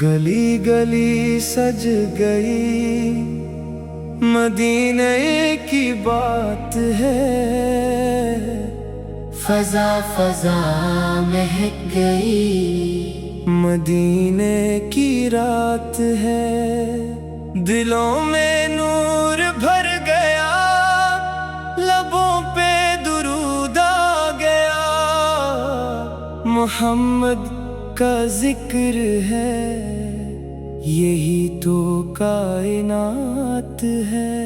گلی گلی سج گئی، مدینے کی بات ہے، فضا فضا مہک گئی، مدینے کی رات ہے، دلوں میں نور بھر گیا، لبوں پہ درود آ گیا، محمد کا ذکر ہے، یہی تو کائنات ہے۔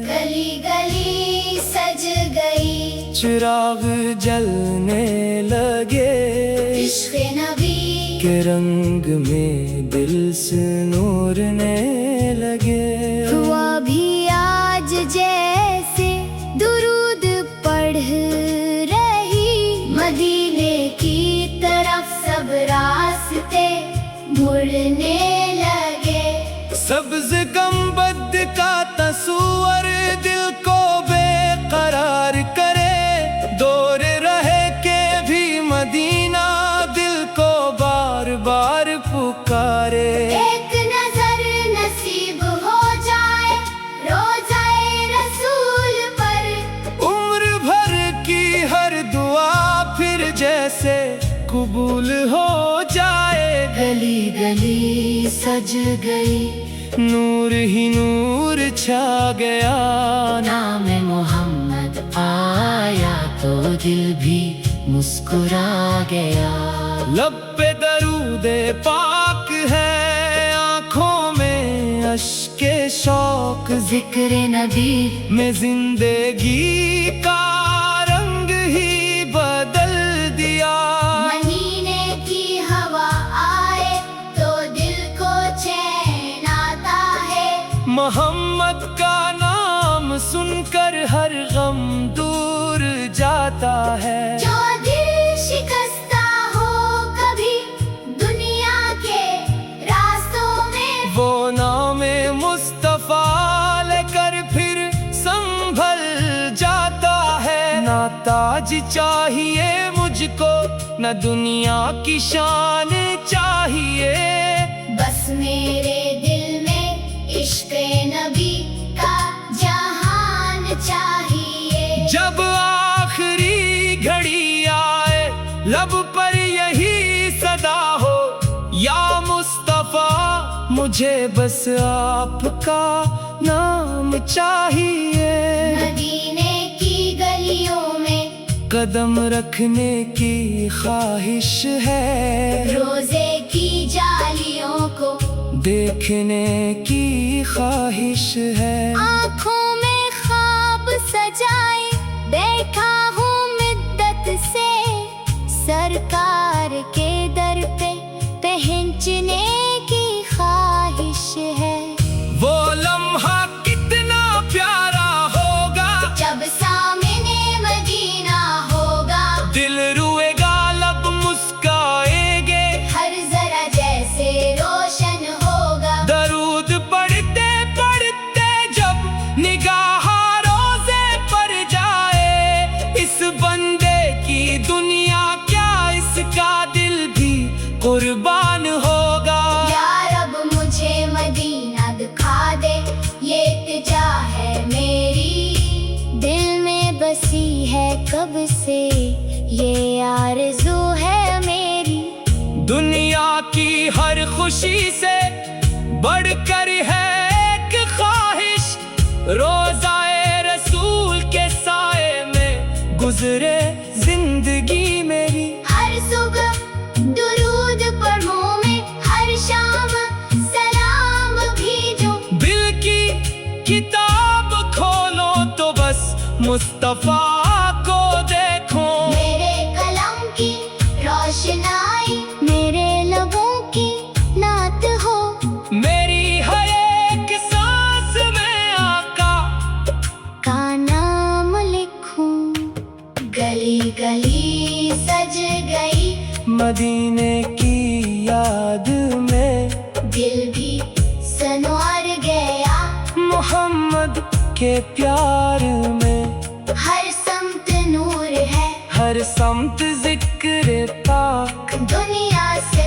گلی گلی سج گئی، چراغ جلنے لگے، عشق نبی کے رنگ میں دل سے نورنے لگے۔ ہوا بھی آج جیسے درود پڑھ رہی، مدینے کی طرف سب راستے مڑنے لگے۔ سبز گنبد کا تصور دل کو بے قرار کرے، دور رہے کہ بھی مدینہ دل کو بار بار پکارے۔ ایک نظر نصیب ہو جائے روضۂ رسول پر، عمر بھر کی ہر دعا پھر جیسے قبول ہو جائے۔ گلی گلی سج گئی، نور ہی نور چھا گیا، نام محمد آیا تو دل بھی مسکرا گیا۔ لب پہ درود پاک ہے، آنکھوں میں اشک شوق، ذکر نبی میں زندگی کا رنگ ہی بدل دیا۔ مہینے کی ہوا آئے تو دل کو چین آتا ہے، محمد کا نام سن کر ہر غم دور جاتا ہے۔ جو دل شکستہ ہو کبھی دنیا کے راستوں میں، وہ نام مصطفیٰ لے کر پھر سنبھل جاتا ہے۔ نہ تاج چاہیے مجھ کو، نہ دنیا کی شان چاہیے، بس میرے دل میں عشق نبی کا جہان چاہیے۔ جب آخری گھڑی آئے لب پر یہی صدا ہو، یا مصطفیٰ مجھے بس آپ کا نام چاہیے۔ مدینے کی گلیوں میں قدم رکھنے کی خواہش ہے، روزے کی جالیوں کو دیکھنے کی خواہش ہے۔ آنکھوں میں خواب سجائے بیٹھا ہوں مدت سے، سرکار کے در پہ پہنچنے کی خواہش ہے۔ وہ لمحہ کتنا پیارا ہوگا، جب سامنے مدینہ ہوگا، دل روئے گا لب مسکائیں گے، ہر ذرا جیسے روشن ہوگا۔ درود پڑھتے پڑھتے جب نگاہ روزے پر جائے، اس بندے کی دنیا کیا اس کا دل بھی قربان ہوگا۔ یا رب مجھے مدینہ دکھا دے، یہ التجا ہے میری، دل میں بسی ہے کب سے یہ آرزو ہے میری۔ دنیا کی ہر خوشی سے بڑھ کر ہے ایک خواہش، روضۂ رسول کے سائے میں گزرے زندگی میری۔ ہر صبح درود پڑھوں میں، ہر شام سلام بھیجوں، دل کی کتاب کھولو تو بس مصطفیٰ کو دیکھو، میرے قلم کی روشنائی میرے لبوں کی نعت ہو، میری ہر ایک سانس میں آقا کا نام لکھوں۔ گلی گلی سج گئی، مدینے کی یاد میں دل بھی سنور گیا، محمد کے پیار میں ہر سمت نور ہے، ہر سمت ذکر پاک، دنیا سے